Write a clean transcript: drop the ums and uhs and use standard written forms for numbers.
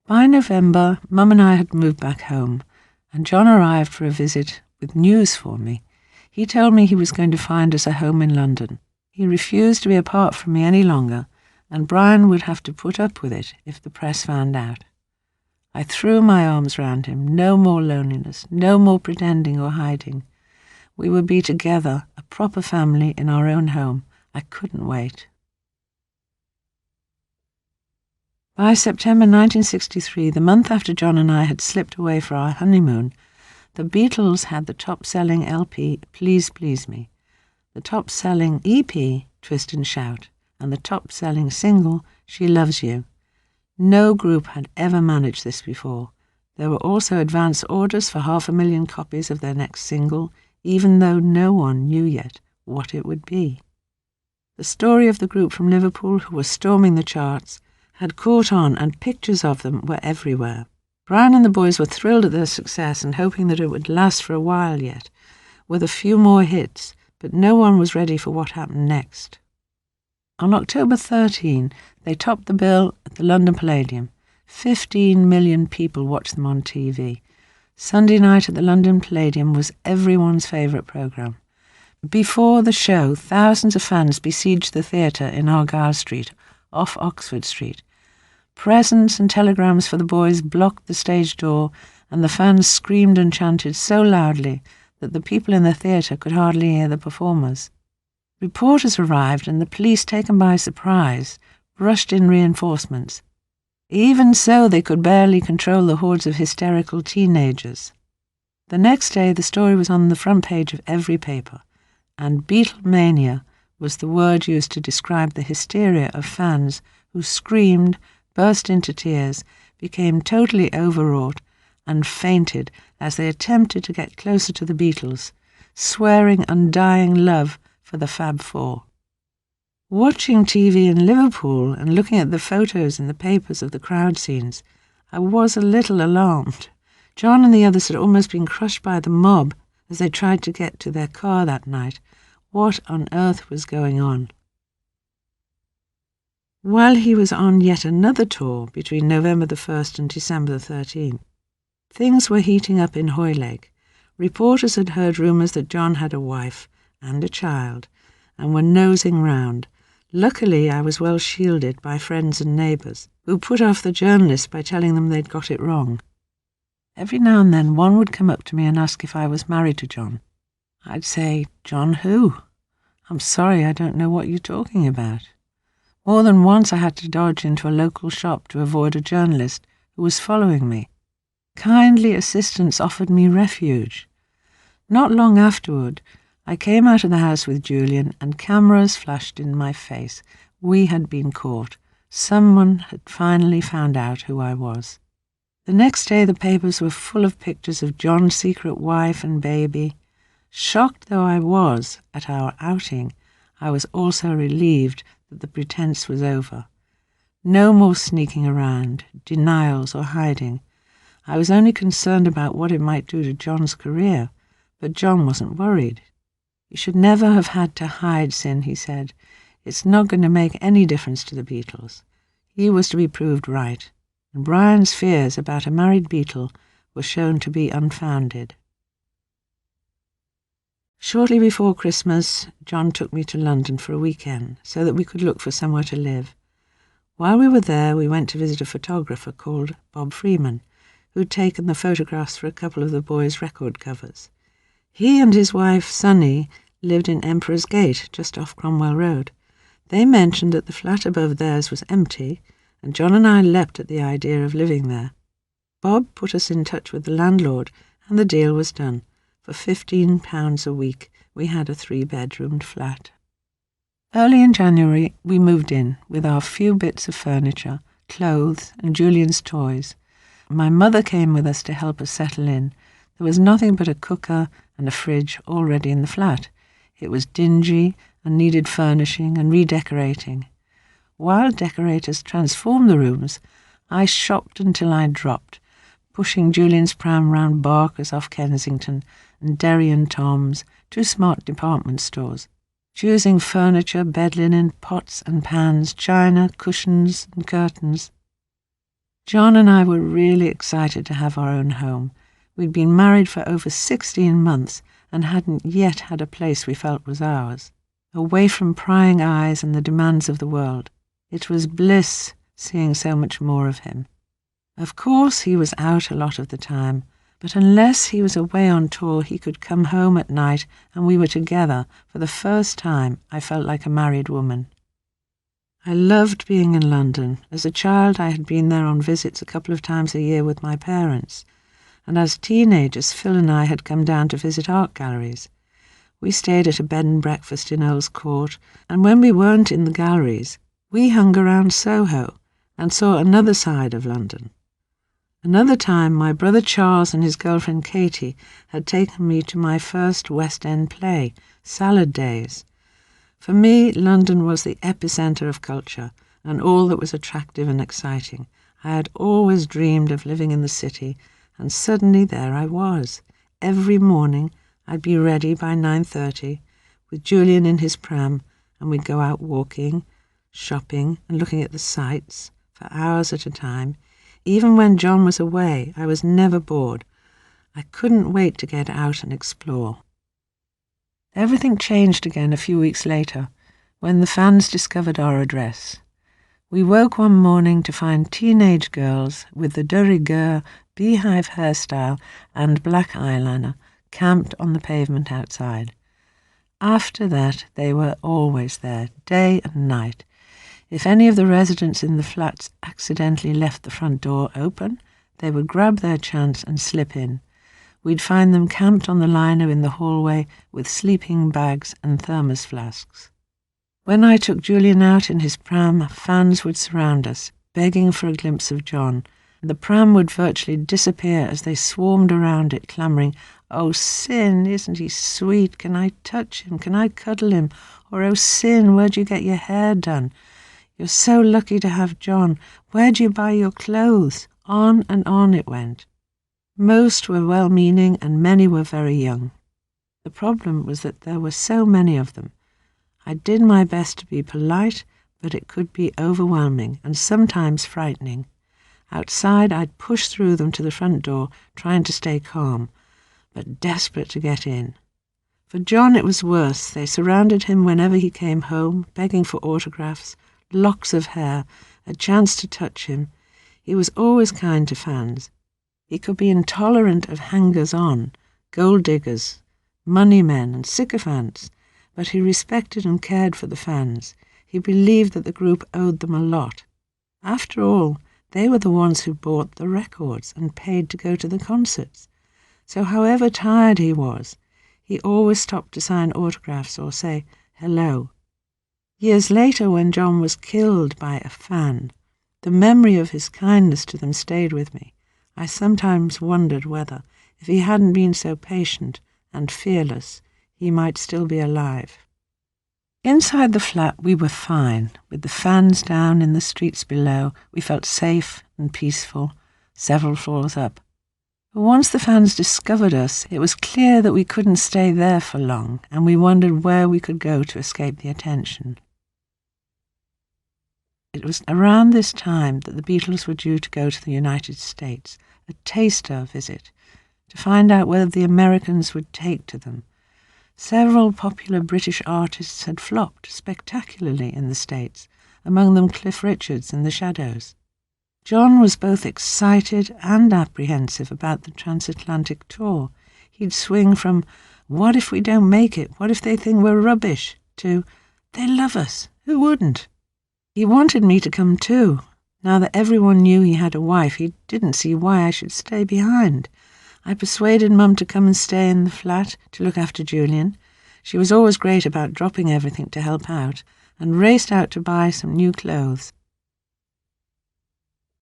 By November, Mum and I had moved back home, and John arrived for a visit with news for me. He told me he was going to find us a home in London. He refused to be apart from me any longer, and Brian would have to put up with it if the press found out. I threw my arms round him. No more loneliness, no more pretending or hiding. We would be together, a proper family in our own home. I couldn't wait. By September 1963, the month after John and I had slipped away for our honeymoon, the Beatles had the top-selling LP, Please Please Me, the top-selling EP, Twist and Shout, and the top-selling single, She Loves You. No group had ever managed this before. There were also advance orders for 500,000 copies of their next single, even though no one knew yet what it would be. The story of the group from Liverpool who were storming the charts had caught on, and pictures of them were everywhere. Brian and the boys were thrilled at their success and hoping that it would last for a while yet, with a few more hits, but no one was ready for what happened next. On October 13, they topped the bill at the London Palladium. 15 million people watched them on TV. Sunday night at the London Palladium was everyone's favourite programme. Before the show, thousands of fans besieged the theatre in Argyle Street, off Oxford Street. Presents and telegrams for the boys blocked the stage door, and the fans screamed and chanted so loudly that the people in the theatre could hardly hear the performers. Reporters arrived, and the police, taken by surprise, rushed in reinforcements. Even so, they could barely control the hordes of hysterical teenagers. The next day, the story was on the front page of every paper, and Beatlemania was the word used to describe the hysteria of fans who screamed, burst into tears, became totally overwrought, and fainted as they attempted to get closer to the Beatles, swearing undying love for the Fab Four. Watching TV in Liverpool and looking at the photos in the papers of the crowd scenes, I was a little alarmed. John and the others had almost been crushed by the mob as they tried to get to their car that night. What on earth was going on? While he was on yet another tour between November the 1st and December the 13th, things were heating up in Hoylake. Reporters had heard rumours that John had a wife and a child, and were nosing round. Luckily, I was well shielded by friends and neighbours, who put off the journalists by telling them they'd got it wrong. Every now and then one would come up to me and ask if I was married to John. I'd say, "John who? I'm sorry, I don't know what you're talking about." More than once I had to dodge into a local shop to avoid a journalist who was following me. Kindly assistants offered me refuge. Not long afterward, I came out of the house with Julian, and cameras flashed in my face. We had been caught. Someone had finally found out who I was. The next day the papers were full of pictures of John's secret wife and baby. Shocked though I was at our outing, I was also relieved that the pretense was over. No more sneaking around, denials or hiding. I was only concerned about what it might do to John's career, but John wasn't worried. "You should never have had to hide, Cyn," he said. "It's not going to make any difference to the Beatles." He was to be proved right, and Brian's fears about a married Beatle were shown to be unfounded. Shortly before Christmas, John took me to London for a weekend so that we could look for somewhere to live. While we were there, we went to visit a photographer called Bob Freeman, who'd taken the photographs for a couple of the boys' record covers. He and his wife, Sunny, lived in Emperor's Gate, just off Cromwell Road. They mentioned that the flat above theirs was empty, and John and I leapt at the idea of living there. Bob put us in touch with the landlord, and the deal was done. For £15 a week, we had a 3-bedroomed flat. Early in January, we moved in with our few bits of furniture, clothes, and Julian's toys. My mother came with us to help us settle in. There was nothing but a cooker and a fridge already in the flat. It was dingy and needed furnishing and redecorating. While decorators transformed the rooms, I shopped until I dropped, pushing Julian's pram round Barker's off Kensington and Derry and Tom's, 2 smart department stores, choosing furniture, bed linen, pots and pans, china, cushions and curtains. John and I were really excited to have our own home. We'd been married for over 16 months and hadn't yet had a place we felt was ours, away from prying eyes and the demands of the world. It was bliss seeing so much more of him. Of course, he was out a lot of the time, but unless he was away on tour, he could come home at night and we were together. For the first time, I felt like a married woman. I loved being in London. As a child, I had been there on visits a couple of times a year with my parents, and as teenagers, Phil and I had come down to visit art galleries. We stayed at a bed and breakfast in Earl's Court, and when we weren't in the galleries, we hung around Soho and saw another side of London. Another time, my brother Charles and his girlfriend Katie had taken me to my first West End play, Salad Days. For me, London was the epicentre of culture and all that was attractive and exciting. I had always dreamed of living in the city, and suddenly there I was. Every morning I'd be ready by 9:30 with Julian in his pram, and we'd go out walking, shopping and looking at the sights for hours at a time. Even when John was away, I was never bored. I couldn't wait to get out and explore. Everything changed again a few weeks later, when the fans discovered our address. We woke one morning to find teenage girls with the de rigueur, beehive hairstyle and black eyeliner camped on the pavement outside. After that, they were always there, day and night. If any of the residents in the flats accidentally left the front door open, they would grab their chance and slip in. We'd find them camped on the liner in the hallway with sleeping bags and thermos flasks. When I took Julian out in his pram, fans would surround us, begging for a glimpse of John. The pram would virtually disappear as they swarmed around it, clamouring, "Oh, Cyn, isn't he sweet? Can I touch him? Can I cuddle him?" Or, "Oh, Cyn, where'd you get your hair done? You're so lucky to have John. Where'd you buy your clothes?" On and on it went. Most were well-meaning and many were very young. The problem was that there were so many of them. I did my best to be polite, but it could be overwhelming and sometimes frightening. Outside, I'd push through them to the front door, trying to stay calm, but desperate to get in. For John it was worse. They surrounded him whenever he came home, begging for autographs, locks of hair, a chance to touch him. He was always kind to fans. He could be intolerant of hangers-on, gold diggers, money men and sycophants, but he respected and cared for the fans. He believed that the group owed them a lot. After all, they were the ones who bought the records and paid to go to the concerts. So however tired he was, he always stopped to sign autographs or say hello. Years later, when John was killed by a fan, the memory of his kindness to them stayed with me. I sometimes wondered whether, if he hadn't been so patient and fearless, he might still be alive. Inside the flat we were fine. With the fans down in the streets below, we felt safe and peaceful, several floors up. But once the fans discovered us, it was clear that we couldn't stay there for long, and we wondered where we could go to escape the attention. It was around this time that the Beatles were due to go to the United States, a taster visit, to find out whether the Americans would take to them. Several popular British artists had flopped spectacularly in the States, among them Cliff Richards and the Shadows. John was both excited and apprehensive about the transatlantic tour. He'd swing from, "What if we don't make it? What if they think we're rubbish?" to, "They love us. Who wouldn't?" He wanted me to come too. Now that everyone knew he had a wife, he didn't see why I should stay behind. I persuaded Mum to come and stay in the flat to look after Julian. She was always great about dropping everything to help out, and raced out to buy some new clothes.